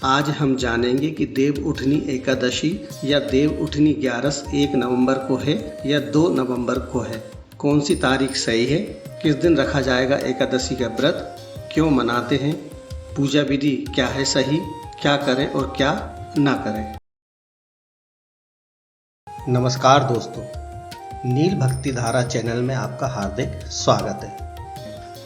आज हम जानेंगे कि देव उठनी एकादशी या देव उठनी 11 1 नवंबर को है या 2 नवंबर को है। कौन सी तारीख सही है, किस दिन रखा जाएगा एकादशी का व्रत, क्यों मनाते हैं, पूजा विधि क्या है सही, क्या करें और क्या ना करें। नमस्कार दोस्तों, नील भक्ति धारा चैनल में आपका हार्दिक स्वागत है।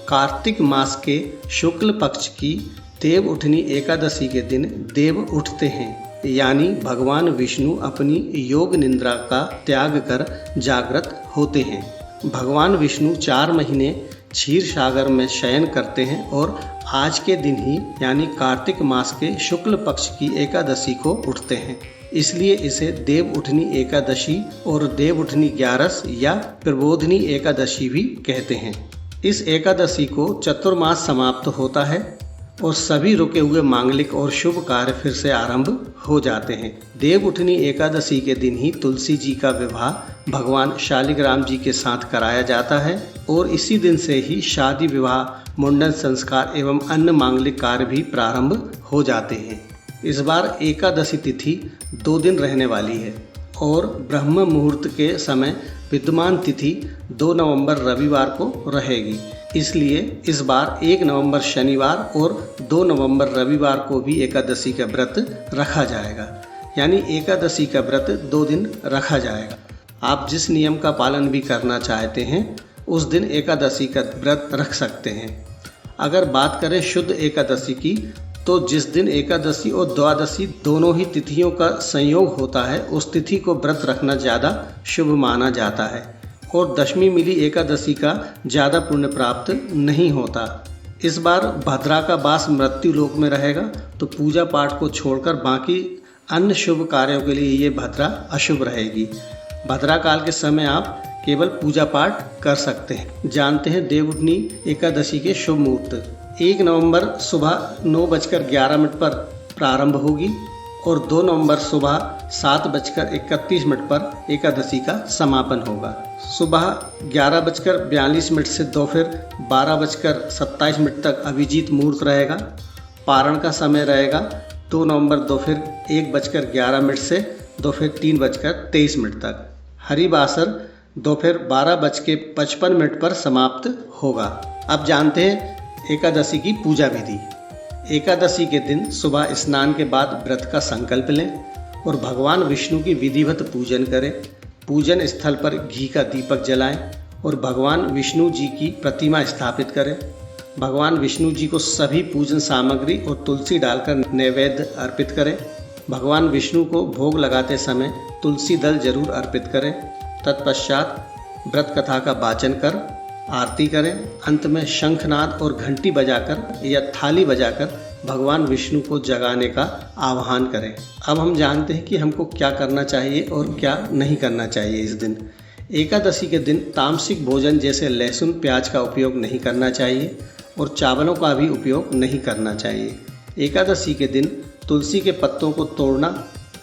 कार्तिक मास के शुक्ल पक्ष की देव उठनी एकादशी के दिन देव उठते हैं, यानी भगवान विष्णु अपनी योग निद्रा का त्याग कर जागृत होते हैं। भगवान विष्णु 4 महीने क्षीर सागर में शयन करते हैं और आज के दिन ही यानी कार्तिक मास के शुक्ल पक्ष की एकादशी को उठते हैं। इसलिए इसे देव उठनी एकादशी और देव उठनी 11 या प्रबोधनी एकादशी भी कहते हैं। इस एकादशी को चतुर्मास समाप्त होता है और सभी रुके हुए मांगलिक और शुभ कार्य फिर से आरंभ हो जाते हैं। देव उठनी एकादशी के दिन ही तुलसी जी का विवाह भगवान शालिग्राम जी के साथ कराया जाता है और इसी दिन से ही शादी विवाह, मुंडन संस्कार एवं अन्य मांगलिक कार्य भी प्रारंभ हो जाते हैं। इस बार एकादशी तिथि 2 दिन रहने वाली है और ब्रह्म मुहूर्त के समय विद्यमान तिथि 2 नवंबर रविवार को रहेगी। इसलिए इस बार 1 नवंबर शनिवार और 2 नवंबर रविवार को भी एकादशी का व्रत रखा जाएगा, यानी एकादशी का व्रत 2 दिन रखा जाएगा। आप जिस नियम का पालन भी करना चाहते हैं उस दिन एकादशी का व्रत रख सकते हैं। अगर बात करें शुद्ध एकादशी की, तो जिस दिन एकादशी और द्वादशी दोनों ही तिथियों का संयोग होता है उस तिथि को व्रत रखना ज़्यादा शुभ माना जाता है और दशमी मिली एकादशी का ज़्यादा पुण्य प्राप्त नहीं होता। इस बार भद्रा का वास मृत्यु लोक में रहेगा, तो पूजा पाठ को छोड़कर बाकी अन्य शुभ कार्यों के लिए ये भद्रा अशुभ रहेगी। भद्रा काल के समय आप केवल पूजा पाठ कर सकते हैं। जानते हैं देव उठनी एकादशी के शुभ मुहूर्त। 1 नवंबर सुबह 9:11 पर प्रारंभ होगी और 2 नवंबर सुबह 7:31 पर एकादशी का समापन होगा। सुबह 11:42 से दोपहर 12:27 तक अभिजीत मुहूर्त रहेगा। पारण का समय रहेगा 2 नवंबर दोपहर 1:11 से दोपहर 3:23 तक। हरिवासर दोपहर 12:55 पर समाप्त होगा। अब जानते हैं एकादशी की पूजा विधि। एकादशी के दिन सुबह स्नान के बाद व्रत का संकल्प लें और भगवान विष्णु की विधिवत पूजन करें। पूजन स्थल पर घी का दीपक जलाएं और भगवान विष्णु जी की प्रतिमा स्थापित करें। भगवान विष्णु जी को सभी पूजन सामग्री और तुलसी डालकर नैवेद्य अर्पित करें। भगवान विष्णु को भोग लगाते समय तुलसी दल जरूर अर्पित करें। तत्पश्चात व्रत कथा का वाचन कर आरती करें। अंत में शंखनाद और घंटी बजाकर या थाली बजाकर भगवान विष्णु को जगाने का आह्वान करें। अब हम जानते हैं कि हमको क्या करना चाहिए और क्या नहीं करना चाहिए इस दिन। एकादशी के दिन तामसिक भोजन जैसे लहसुन प्याज का उपयोग नहीं करना चाहिए और चावलों का भी उपयोग नहीं करना चाहिए। एकादशी के दिन तुलसी के पत्तों को तोड़ना,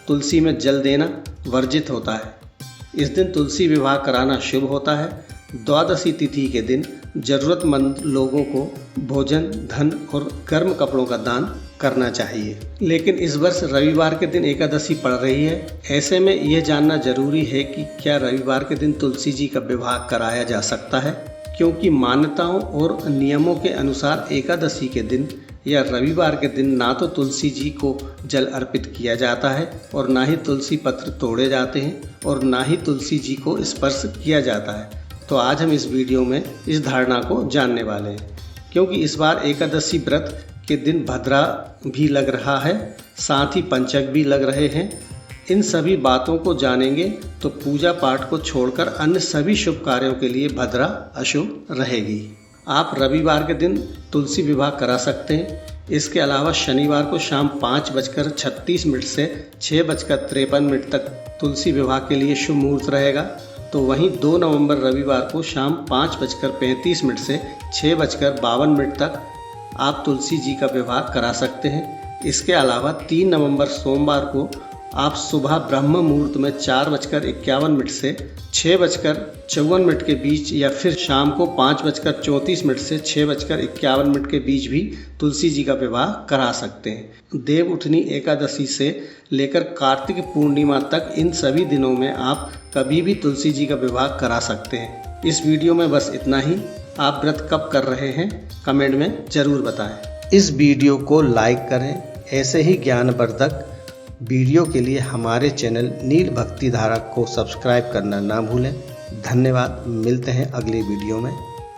तुलसी में जल देना वर्जित होता है। इस दिन तुलसी विवाह कराना शुभ होता है। द्वादशी तिथि के दिन जरूरतमंद लोगों को भोजन, धन और गर्म कपड़ों का दान करना चाहिए। लेकिन इस वर्ष रविवार के दिन एकादशी पड़ रही है। ऐसे में यह जानना जरूरी है कि क्या रविवार के दिन तुलसी जी का विवाह कराया जा सकता है, क्योंकि मान्यताओं और नियमों के अनुसार एकादशी के दिन या रविवार के दिन ना तो तुलसी जी को जल अर्पित किया जाता है और ना ही तुलसी पत्र तोड़े जाते हैं और ना ही तुलसी जी को स्पर्श किया जाता है। तो आज हम इस वीडियो में इस धारणा को जानने वाले हैं, क्योंकि इस बार एकादशी व्रत के दिन भद्रा भी लग रहा है, साथ ही पंचक भी लग रहे हैं। इन सभी बातों को जानेंगे तो पूजा पाठ को छोड़कर अन्य सभी शुभ कार्यों के लिए भद्रा अशुभ रहेगी। आप रविवार के दिन तुलसी विवाह करा सकते हैं। इसके अलावा शनिवार को शाम 5:36 से 6:53 तक तुलसी विवाह के लिए शुभ मुहूर्त रहेगा। तो वहीं 2 नवंबर रविवार को शाम 5:35 से 6:52 तक आप तुलसी जी का विवाह करा सकते हैं। इसके अलावा 3 नवंबर सोमवार को आप सुबह ब्रह्म मुहूर्त में 4:51 से 6:54 के बीच या फिर शाम को 5:34 से 6:51 के बीच भी तुलसी जी का विवाह करा सकते हैं। देव उठनी एकादशी से लेकर कार्तिक पूर्णिमा तक इन सभी दिनों में आप कभी भी तुलसी जी का विवाह करा सकते हैं। इस वीडियो में बस इतना ही। आप व्रत कब कर रहे हैं कमेंट में ज़रूर बताएं। इस वीडियो को लाइक करें। ऐसे ही ज्ञानवर्धक वीडियो के लिए हमारे चैनल नील भक्ति धारा को सब्सक्राइब करना ना भूलें। धन्यवाद। मिलते हैं अगली वीडियो में।